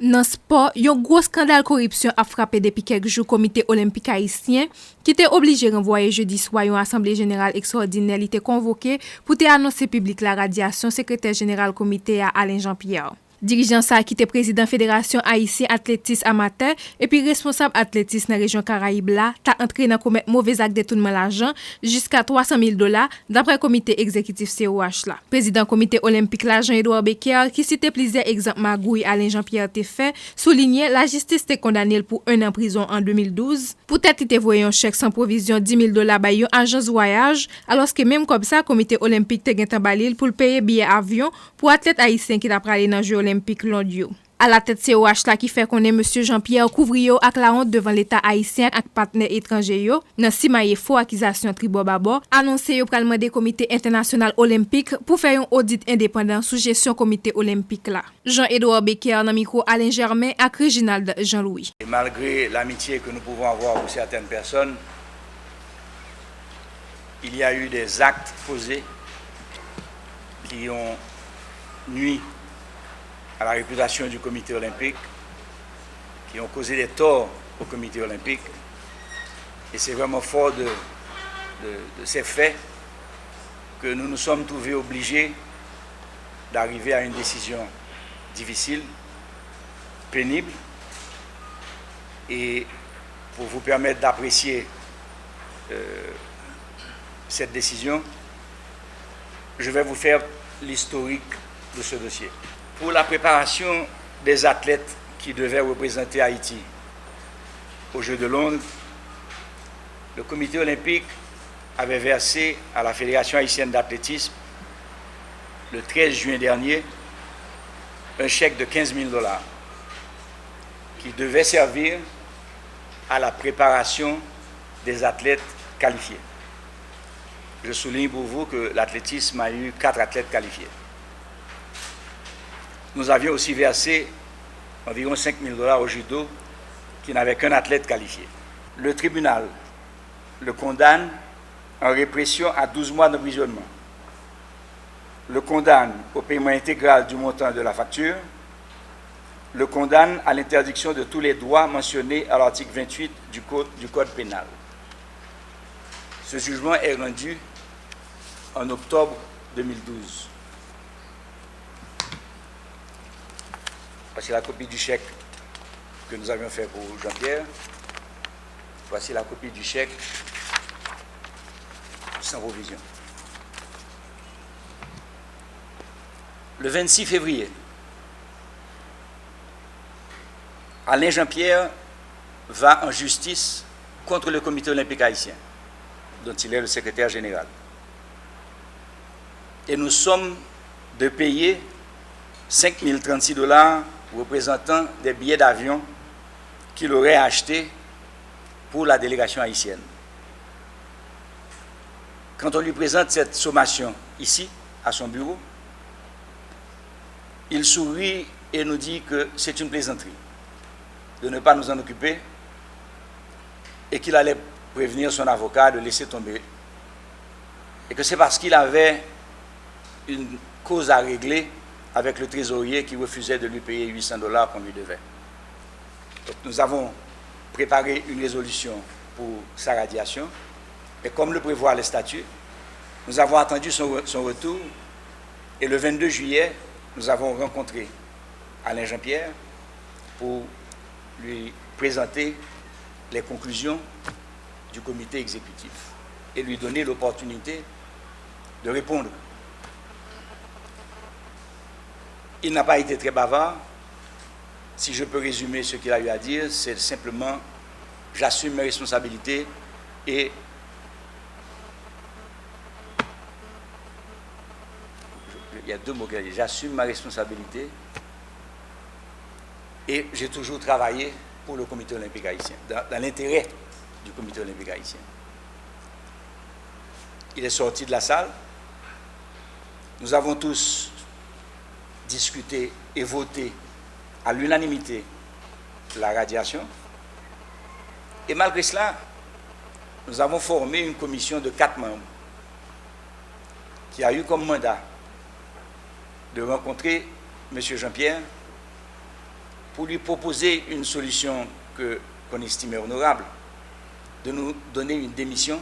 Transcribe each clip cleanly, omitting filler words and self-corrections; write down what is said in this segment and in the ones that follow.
Dans sport, un gros scandale corruption a frappé depuis quelques jours comité olympique haïtien qui était obligé de renvoyer jeudi soir une assemblée générale extraordinaire qui était convoquée pour annoncer public la radiation secrétaire général comité à Alain Jean-Pierre. Dirigeant ça qui était président Fédération haïtien athlétisme amateur et puis responsable athlétisme dans la région Caraïbe là, t'a entré dans commettre mauvais acte détournement l'argent jusqu'à $300,000 d'après comité exécutif COH là. Président comité olympique là Jean-Edouard Becker qui citait plusieurs exemples magouilles Alain Jean-Pierre te fait, soulignait la justice t'est condamné pour 1 an en prison en 2012. Peut-être il te voyé un chèque sans provision $10,000 by une agence voyage alors que même comme ça comité olympique te gen balil pour payer billet avion pour athlète haïtien qui t'a pralé dans jeux olympique Londio. À la tête COH là qui fait qu'on est monsieur Jean-Pierre Couvrio ak la honte devant l'état haïtien ak partenaires étrangers yo nan simaye faux accusation tribo babo annoncé yo pral demander comité international olympique pour faire un audit indépendant sous gestion comité olympique là. Jean-Edouard Becker dans micro Alain Germain ak Reginald Jean-Louis. Et malgré l'amitié que nous pouvons avoir pour certaines personnes, il y a eu des actes posés qui ont nui à la réputation du comité olympique, qui ont causé des torts au comité olympique. Et c'est vraiment fort de ces faits que nous nous sommes trouvés obligés d'arriver à une décision difficile, pénible. Et pour vous permettre d'apprécier cette décision, je vais vous faire l'historique de ce dossier. Pour la préparation des athlètes qui devaient représenter Haïti aux Jeux de Londres, le comité olympique avait versé à la Fédération haïtienne d'athlétisme le 13 juin dernier un chèque de $15,000 qui devait servir à la préparation des athlètes qualifiés. Je souligne pour vous que l'athlétisme a eu 4 athlètes qualifiés. Nous avions aussi versé environ $5,000 au judo qui n'avait qu'un athlète qualifié. Le tribunal le condamne en répression à 12 mois d'emprisonnement, le condamne au paiement intégral du montant de la facture, le condamne à l'interdiction de tous les droits mentionnés à l'article 28 du Code pénal. Ce jugement est rendu en octobre 2012. Voici la copie du chèque que nous avions fait pour Jean-Pierre. Voici la copie du chèque sans provision. Le 26 février, Alain Jean-Pierre va en justice contre le comité olympique haïtien, dont il est le secrétaire général. Et nous sommes de payer $5,036 représentant des billets d'avion qu'il aurait achetés pour la délégation haïtienne. Quand on lui présente cette sommation ici, à son bureau, il sourit et nous dit que c'est une plaisanterie, de ne pas nous en occuper et qu'il allait prévenir son avocat de laisser tomber. Et que c'est parce qu'il avait une cause à régler avec le trésorier qui refusait de lui payer $800 qu'on lui devait. Donc nous avons préparé une résolution pour sa radiation, et comme le prévoit le statut, nous avons attendu son retour, et le 22 juillet, nous avons rencontré Alain Jean-Pierre pour lui présenter les conclusions du comité exécutif et lui donner l'opportunité de répondre. Il n'a pas été très bavard. Si je peux résumer ce qu'il a eu à dire, c'est simplement « j'assume mes responsabilités » et il y a 2 mots qu'il a dit. J'assume ma responsabilité et j'ai toujours travaillé pour le comité olympique haïtien, dans l'intérêt du comité olympique haïtien. Il est sorti de la salle. Nous avons tous discuté et voté à l'unanimité la radiation. Et malgré cela, nous avons formé une commission de 4 membres qui a eu comme mandat de rencontrer M. Jean-Pierre pour lui proposer une solution qu'on estimait honorable, de nous donner une démission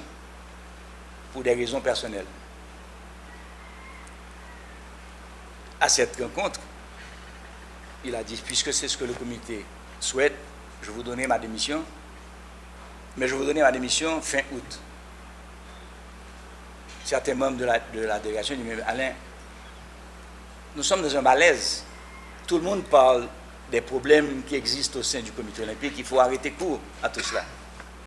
pour des raisons personnelles. À cette rencontre, il a dit, puisque c'est ce que le comité souhaite, je vais vous donner ma démission, mais je vais vous donner ma démission fin août. Certains membres de la délégation disent, mais Alain, nous sommes dans un malaise. Tout le monde parle des problèmes qui existent au sein du comité olympique. Il faut arrêter court à tout cela.